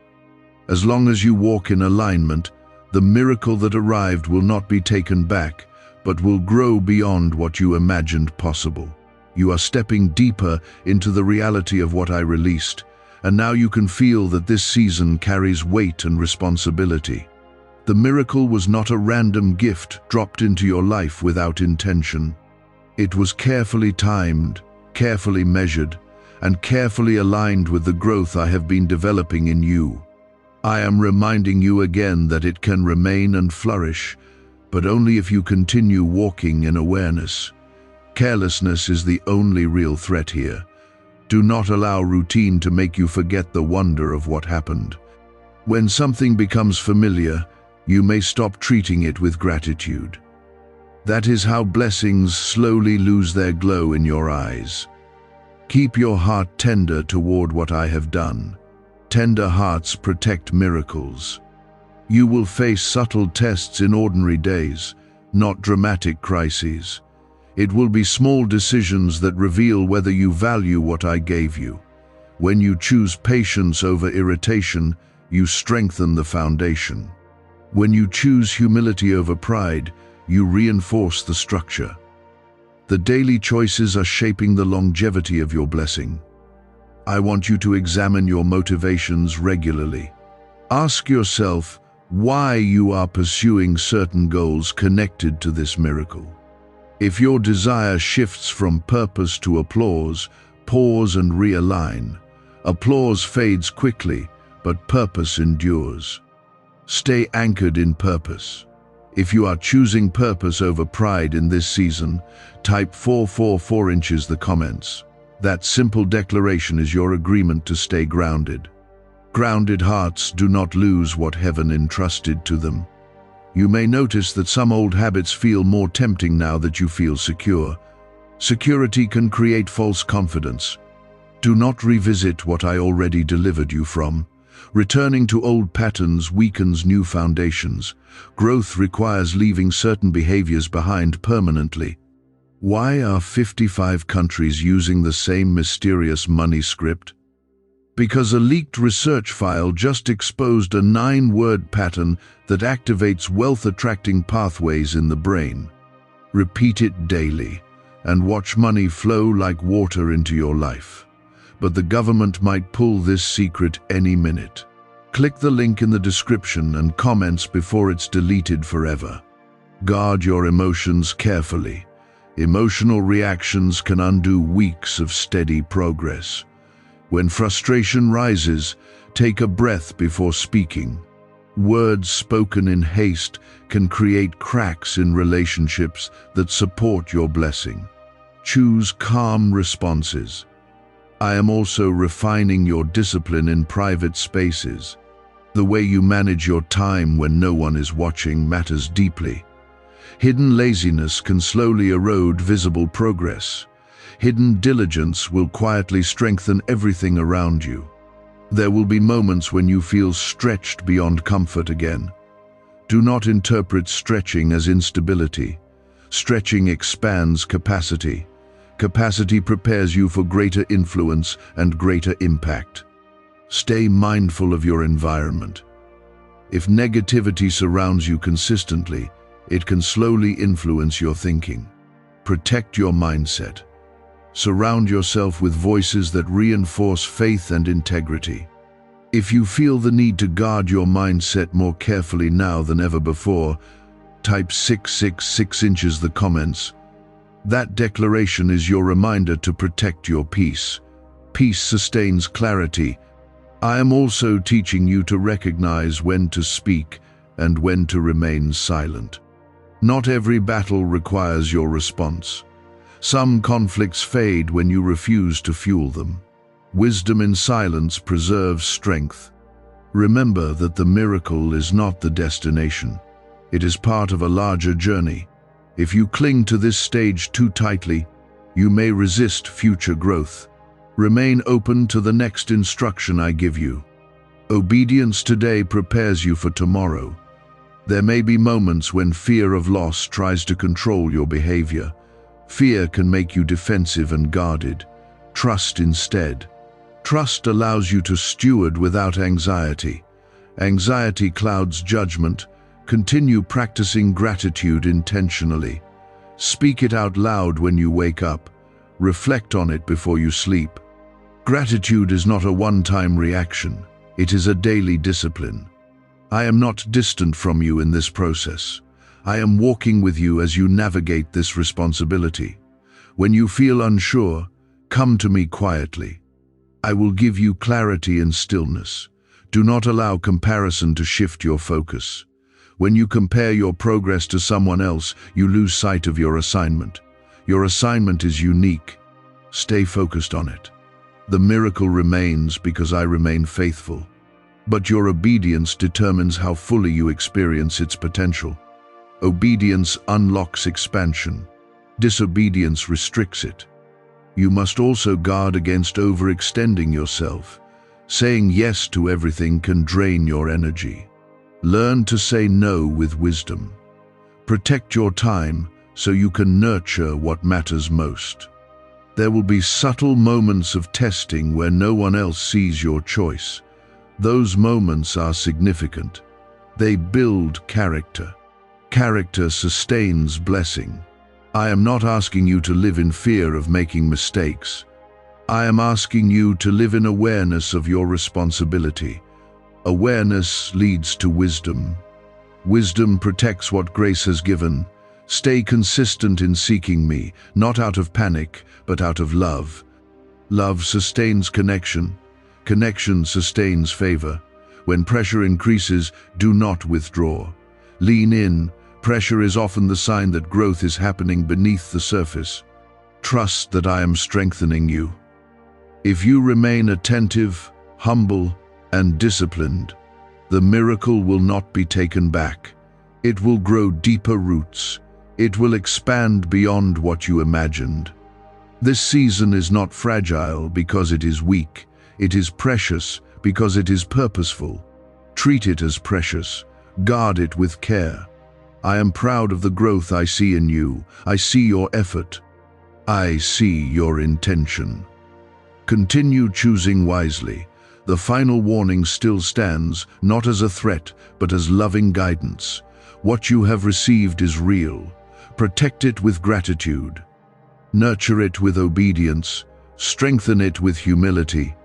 As long as you walk in alignment, the miracle that arrived will not be taken back, but will grow beyond what you imagined possible. You are stepping deeper into the reality of what I released, and now you can feel that this season carries weight and responsibility. The miracle was not a random gift dropped into your life without intention. It was carefully timed, carefully measured, and carefully aligned with the growth I have been developing in you. I am reminding you again that it can remain and flourish, but only if you continue walking in awareness. Carelessness is the only real threat here. Do not allow routine to make you forget the wonder of what happened. When something becomes familiar, you may stop treating it with gratitude. That is how blessings slowly lose their glow in your eyes. Keep your heart tender toward what I have done. Tender hearts protect miracles. You will face subtle tests in ordinary days, not dramatic crises. It will be small decisions that reveal whether you value what I gave you. When you choose patience over irritation, you strengthen the foundation. When you choose humility over pride, you reinforce the structure. The daily choices are shaping the longevity of your blessing. I want you to examine your motivations regularly. Ask yourself why you are pursuing certain goals connected to this miracle. If your desire shifts from purpose to applause, pause and realign. Applause fades quickly, but purpose endures. Stay anchored in purpose. If you are choosing purpose over pride in this season, type 444 inches the comments. That simple declaration is your agreement to stay grounded. Grounded hearts do not lose what heaven entrusted to them. You may notice that some old habits feel more tempting now that you feel secure. Security can create false confidence. Do not revisit what I already delivered you from. Returning to old patterns weakens new foundations. Growth requires leaving certain behaviors behind permanently. Why are 55 countries using the same mysterious money script? Because a leaked research file just exposed a 9-word pattern that activates wealth-attracting pathways in the brain. Repeat it daily, and watch money flow like water into your life. But the government might pull this secret any minute. Click the link in the description and comments before it's deleted forever. Guard your emotions carefully. Emotional reactions can undo weeks of steady progress. When frustration rises, take a breath before speaking. Words spoken in haste can create cracks in relationships that support your blessing. Choose calm responses. I am also refining your discipline in private spaces. The way you manage your time when no one is watching matters deeply. Hidden laziness can slowly erode visible progress. Hidden diligence will quietly strengthen everything around you. There will be moments when you feel stretched beyond comfort again. Do not interpret stretching as instability. Stretching expands capacity. Capacity prepares you for greater influence and greater impact. Stay mindful of your environment. If negativity surrounds you consistently, it can slowly influence your thinking. Protect your mindset. Surround yourself with voices that reinforce faith and integrity. If you feel the need to guard your mindset more carefully now than ever before, type 666 inches the comments. That declaration is your reminder to protect your peace. Peace sustains clarity. I am also teaching you to recognize when to speak and when to remain silent. Not every battle requires your response. Some conflicts fade when you refuse to fuel them. Wisdom in silence preserves strength. Remember that the miracle is not the destination. It is part of a larger journey. If you cling to this stage too tightly, you may resist future growth. Remain open to the next instruction I give you. Obedience today prepares you for tomorrow. There may be moments when fear of loss tries to control your behavior. Fear can make you defensive and guarded. Trust instead. Trust allows you to steward without anxiety. Anxiety clouds judgment. Continue practicing gratitude intentionally. Speak it out loud when you wake up. Reflect on it before you sleep. Gratitude is not a one-time reaction. It is a daily discipline. I am not distant from you in this process. I am walking with you as you navigate this responsibility. When you feel unsure, come to me quietly. I will give you clarity and stillness. Do not allow comparison to shift your focus. When you compare your progress to someone else, you lose sight of your assignment. Your assignment is unique. Stay focused on it. The miracle remains because I remain faithful. But your obedience determines how fully you experience its potential. Obedience unlocks expansion. Disobedience restricts it. You must also guard against overextending yourself. Saying yes to everything can drain your energy. Learn to say no with wisdom. Protect your time so you can nurture what matters most. There will be subtle moments of testing where no one else sees your choice. Those moments are significant. They build character. Character sustains blessing. I am not asking you to live in fear of making mistakes. I am asking you to live in awareness of your responsibility. Awareness leads to wisdom. Wisdom protects what grace has given. Stay consistent in seeking me, not out of panic, but out of love. Love sustains connection. Connection sustains favor. When pressure increases, do not withdraw. Lean in. Pressure is often the sign that growth is happening beneath the surface. Trust that I am strengthening you. If you remain attentive, humble, and disciplined, the miracle will not be taken back. It will grow deeper roots. It will expand beyond what you imagined. This season is not fragile because it is weak. It is precious because it is purposeful. Treat it as precious. Guard it with care. I am proud of the growth I see in you. I see your effort. I see your intention. Continue choosing wisely. The final warning still stands, not as a threat, but as loving guidance. What you have received is real. Protect it with gratitude. Nurture it with obedience. Strengthen it with humility.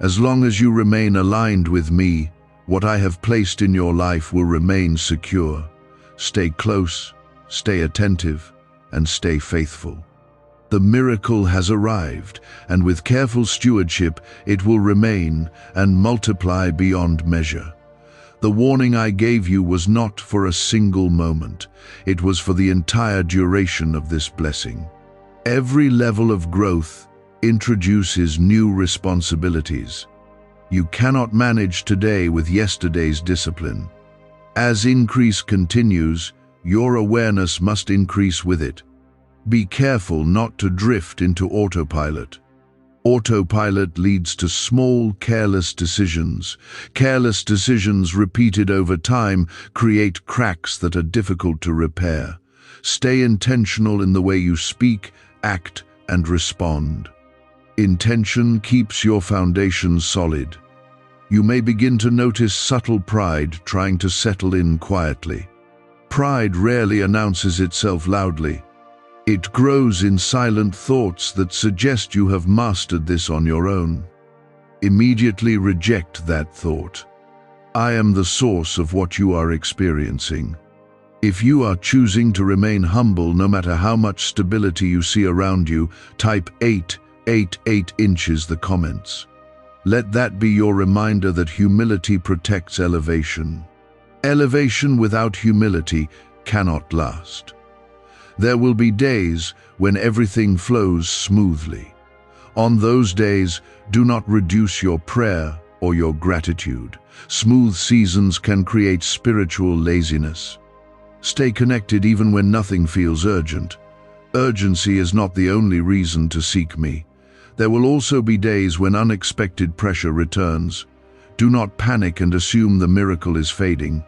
As long as you remain aligned with me, what I have placed in your life will remain secure. Stay close, stay attentive, and stay faithful. The miracle has arrived, and with careful stewardship, it will remain and multiply beyond measure. The warning I gave you was not for a single moment. It was for the entire duration of this blessing. Every level of growth introduces new responsibilities. You cannot manage today with yesterday's discipline. As increase continues, your awareness must increase with it. Be careful not to drift into autopilot. Autopilot leads to small, careless decisions. Careless decisions repeated over time create cracks that are difficult to repair. Stay intentional in the way you speak, act, and respond. Intention keeps your foundation solid. You may begin to notice subtle pride trying to settle in quietly. Pride rarely announces itself loudly. It grows in silent thoughts that suggest you have mastered this on your own. Immediately reject that thought. I am the source of what you are experiencing. If you are choosing to remain humble no matter how much stability you see around you, type 8 inches the comments. Let that be your reminder that humility protects elevation. Elevation without humility cannot last. There will be days when everything flows smoothly. On those days, do not reduce your prayer or your gratitude. Smooth seasons can create spiritual laziness. Stay connected even when nothing feels urgent. Urgency is not the only reason to seek me. There will also be days when unexpected pressure returns. Do not panic and assume the miracle is fading.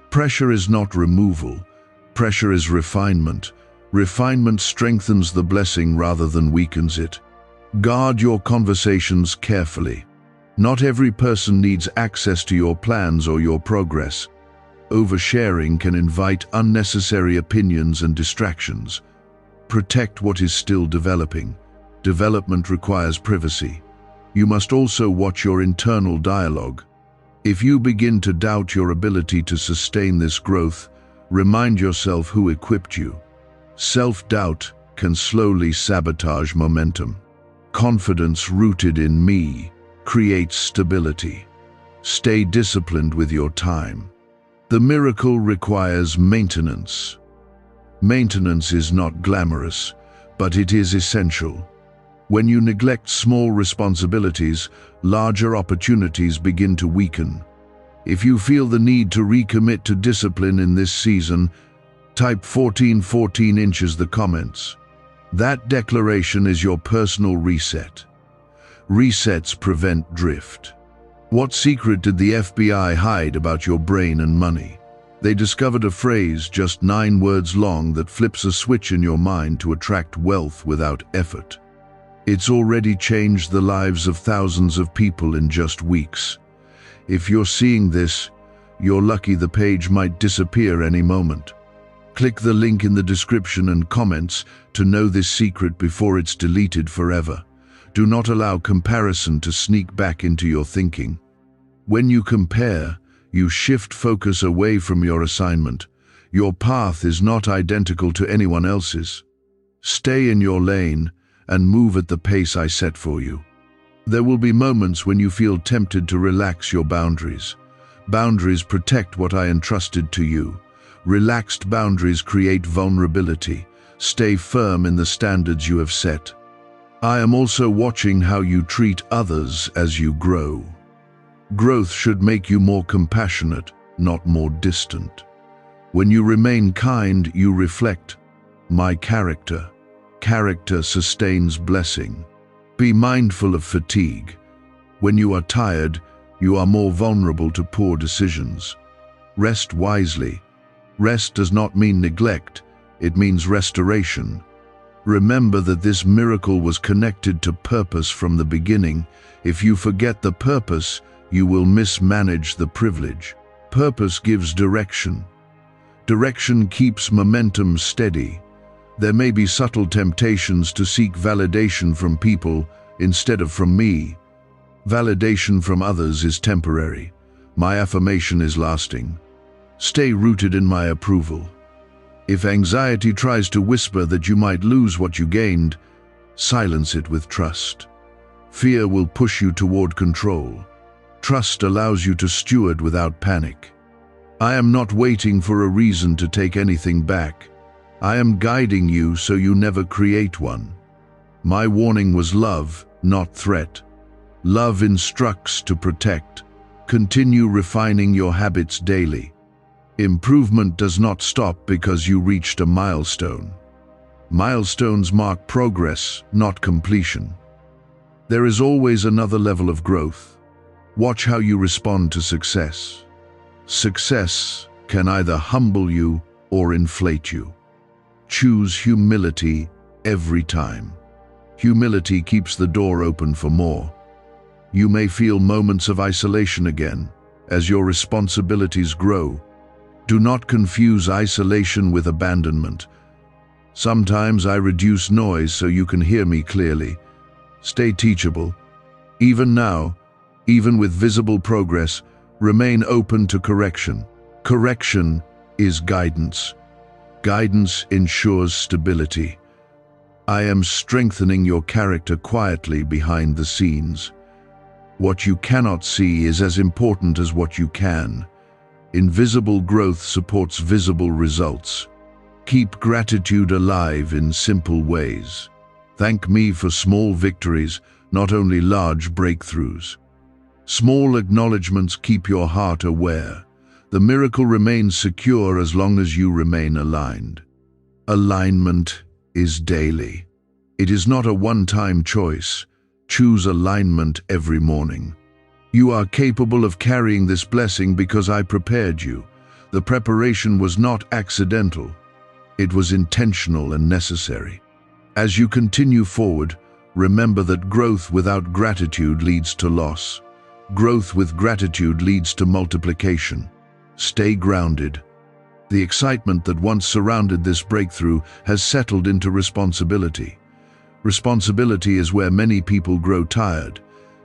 Pressure is not removal. Pressure is refinement. Refinement strengthens the blessing rather than weakens it. Guard your conversations carefully. Not every person needs access to your plans or your progress. Oversharing can invite unnecessary opinions and distractions. Protect what is still developing. Development requires privacy. You must also watch your internal dialogue. If you begin to doubt your ability to sustain this growth, remind yourself who equipped you. Self-doubt can slowly sabotage momentum. Confidence rooted in me creates stability. Stay disciplined with your time. The miracle requires maintenance. Maintenance is not glamorous, but it is essential. When you neglect small responsibilities, larger opportunities begin to weaken. If you feel the need to recommit to discipline in this season, type 14 inches the comments. That declaration is your personal reset. Resets prevent drift. What secret did the FBI hide about your brain and money? They discovered a phrase just 9 words long that flips a switch in your mind to attract wealth without effort. It's already changed the lives of thousands of people in just weeks. If you're seeing this, you're lucky. The page might disappear any moment. Click the link in the description and comments to know this secret before it's deleted forever. Do not allow comparison to sneak back into your thinking. When you compare, you shift focus away from your assignment. Your path is not identical to anyone else's. Stay in your lane and move at the pace I set for you. There will be moments when you feel tempted to relax your boundaries. Boundaries protect what I entrusted to you. Relaxed boundaries create vulnerability. Stay firm in the standards you have set. I am also watching how you treat others as you grow. Growth should make you more compassionate, not more distant. When you remain kind, you reflect my character. Character sustains blessing. Be mindful of fatigue. When you are tired, you are more vulnerable to poor decisions. Rest wisely. Rest does not mean neglect, it means restoration. Remember that this miracle was connected to purpose from the beginning. If you forget the purpose, you will mismanage the privilege. Purpose gives direction. Direction keeps momentum steady. There may be subtle temptations to seek validation from people instead of from me. Validation from others is temporary. My affirmation is lasting. Stay rooted in my approval. If anxiety tries to whisper that you might lose what you gained, silence it with trust. Fear will push you toward control. Trust allows you to steward without panic. I am not waiting for a reason to take anything back. I am guiding you so you never create one. My warning was love, not threat. Love instructs to protect. Continue refining your habits daily. Improvement does not stop because you reached a milestone. Milestones mark progress, not completion. There is always another level of growth. Watch how you respond to success. Success can either humble you or inflate you. Choose humility every time. Humility keeps the door open for more. You may feel moments of isolation again as your responsibilities grow. Do not confuse isolation with abandonment. Sometimes I reduce noise so you can hear me clearly. Stay teachable. Even now, even with visible progress, remain open to correction. Correction is guidance. Guidance ensures stability. I am strengthening your character quietly behind the scenes. What you cannot see is as important as what you can. Invisible growth supports visible results. Keep gratitude alive in simple ways. Thank me for small victories, not only large breakthroughs. Small acknowledgements keep your heart aware. The miracle remains secure as long as you remain aligned. Alignment is daily. It is not a one-time choice. Choose alignment every morning. You are capable of carrying this blessing because I prepared you. The preparation was not accidental. It was intentional and necessary. As you continue forward, remember that growth without gratitude leads to loss. Growth with gratitude leads to multiplication. Stay grounded. The excitement that once surrounded this breakthrough has settled into responsibility. Responsibility is where many people grow tired.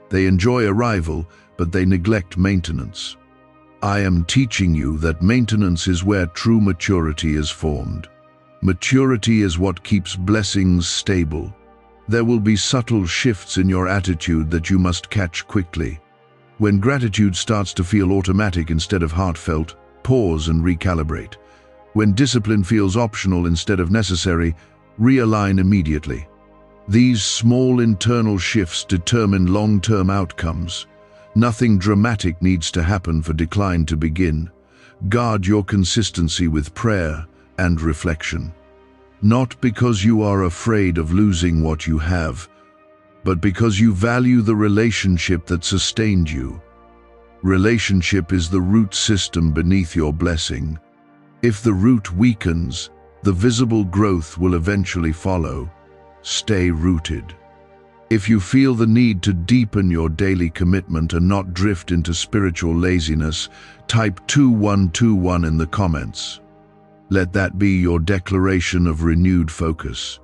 They enjoy arrival, but they neglect maintenance. I am teaching you that maintenance is where true maturity is formed. Maturity is what keeps blessings stable. There will be subtle shifts in your attitude that you must catch quickly. When gratitude starts to feel automatic instead of heartfelt, pause and recalibrate. When discipline feels optional instead of necessary, realign immediately. These small internal shifts determine long-term outcomes. Nothing dramatic needs to happen for decline to begin. Guard your consistency with prayer and reflection. Not because you are afraid of losing what you have, but because you value the relationship that sustained you. Relationship is the root system beneath your blessing. If the root weakens, the visible growth will eventually follow. Stay rooted. If you feel the need to deepen your daily commitment and not drift into spiritual laziness, type 2121 in the comments. Let that be your declaration of renewed focus.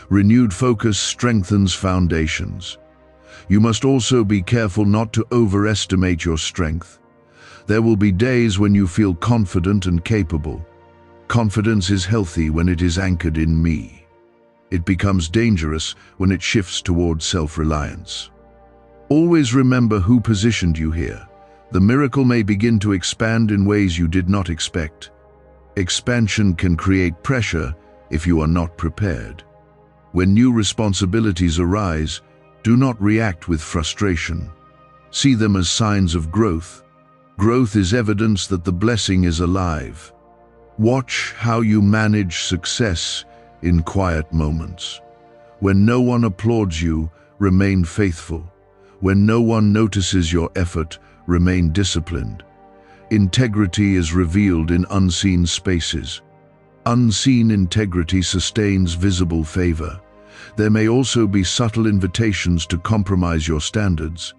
Renewed focus strengthens foundations. You must also be careful not to overestimate your strength. There will be days when you feel confident and capable. Confidence is healthy when it is anchored in me. It becomes dangerous when it shifts towards self-reliance. Always remember who positioned you here. The miracle may begin to expand in ways you did not expect. Expansion can create pressure if you are not prepared. When new responsibilities arise, do not react with frustration. See them as signs of growth. Growth is evidence that the blessing is alive. Watch how you manage success in quiet moments. When no one applauds you, remain faithful. When no one notices your effort, remain disciplined. Integrity is revealed in unseen spaces. Unseen integrity sustains visible favor. There may also be subtle invitations to compromise your standards.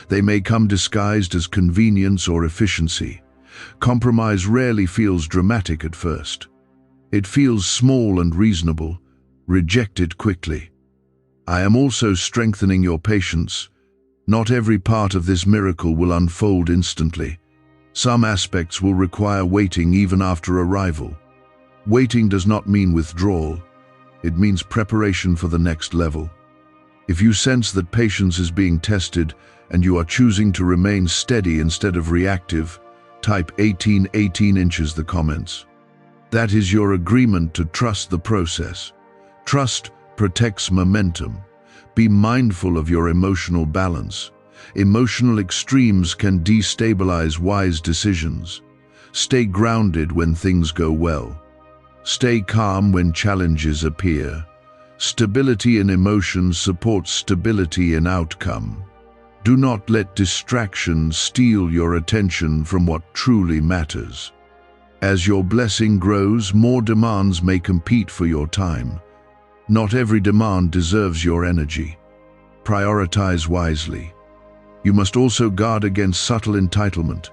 They may come disguised as convenience or efficiency. Compromise rarely feels dramatic at first. It feels small and reasonable. Reject it quickly. I am also strengthening your patience. Not every part of this miracle will unfold instantly. Some aspects will require waiting even after arrival. Waiting does not mean withdrawal. It means preparation for the next level. If you sense that patience is being tested and you are choosing to remain steady instead of reactive, type 18 inches the comments. That is your agreement to trust the process. Trust protects momentum. Be mindful of your emotional balance. Emotional extremes can destabilize wise decisions. Stay grounded when things go well. Stay calm when challenges appear. Stability in emotions supports stability in outcome. Do not let distractions steal your attention from what truly matters. As your blessing grows, more demands may compete for your time. Not every demand deserves your energy. Prioritize wisely. You must also guard against subtle entitlement.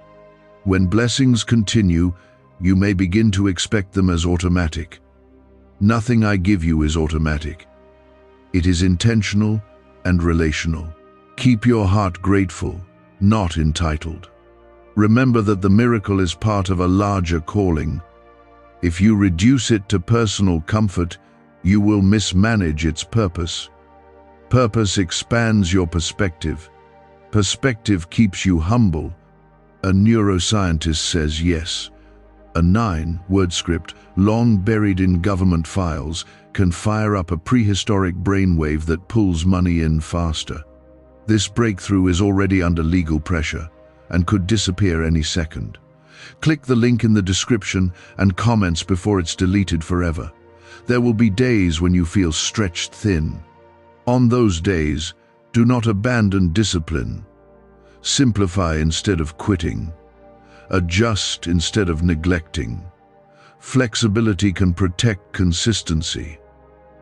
When blessings continue, you may begin to expect them as automatic. Nothing I give you is automatic. It is intentional and relational. Keep your heart grateful, not entitled. Remember that the miracle is part of a larger calling. If you reduce it to personal comfort, you will mismanage its purpose. Purpose expands your perspective. Perspective keeps you humble. A neuroscientist says yes. A 9-word script, long buried in government files, can fire up a prehistoric brainwave that pulls money in faster. This breakthrough is already under legal pressure and could disappear any second. Click the link in the description and comments before it's deleted forever. There will be days when you feel stretched thin. On those days, do not abandon discipline. Simplify instead of quitting. Adjust instead of neglecting. Flexibility can protect consistency.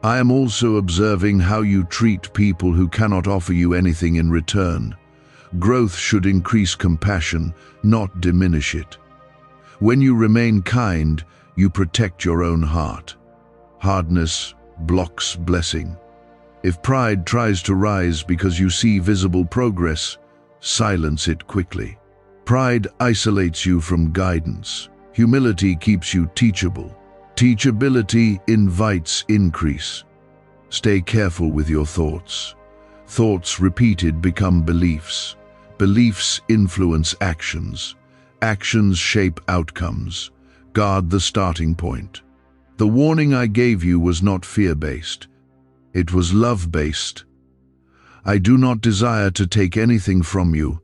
I am also observing how you treat people who cannot offer you anything in return. Growth should increase compassion, not diminish it. When you remain kind, you protect your own heart. Hardness blocks blessing. If pride tries to rise because you see visible progress, silence it quickly. Pride isolates you from guidance. Humility keeps you teachable. Teachability invites increase. Stay careful with your thoughts. Thoughts repeated become beliefs. Beliefs influence actions. Actions shape outcomes. Guard the starting point. The warning I gave you was not fear-based. It was love-based. I do not desire to take anything from you.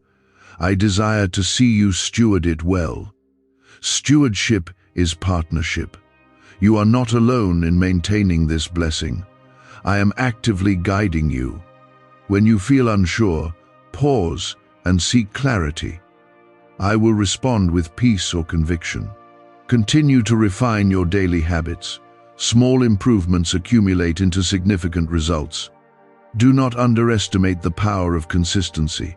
I desire to see you steward it well. Stewardship is partnership. You are not alone in maintaining this blessing. I am actively guiding you. When you feel unsure, pause and seek clarity. I will respond with peace or conviction. Continue to refine your daily habits. Small improvements accumulate into significant results. Do not underestimate the power of consistency.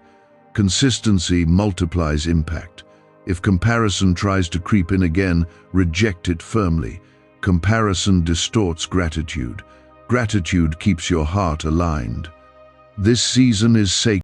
Consistency multiplies impact. If comparison tries to creep in again, reject it firmly. Comparison distorts gratitude. Gratitude keeps your heart aligned. This season is sacred.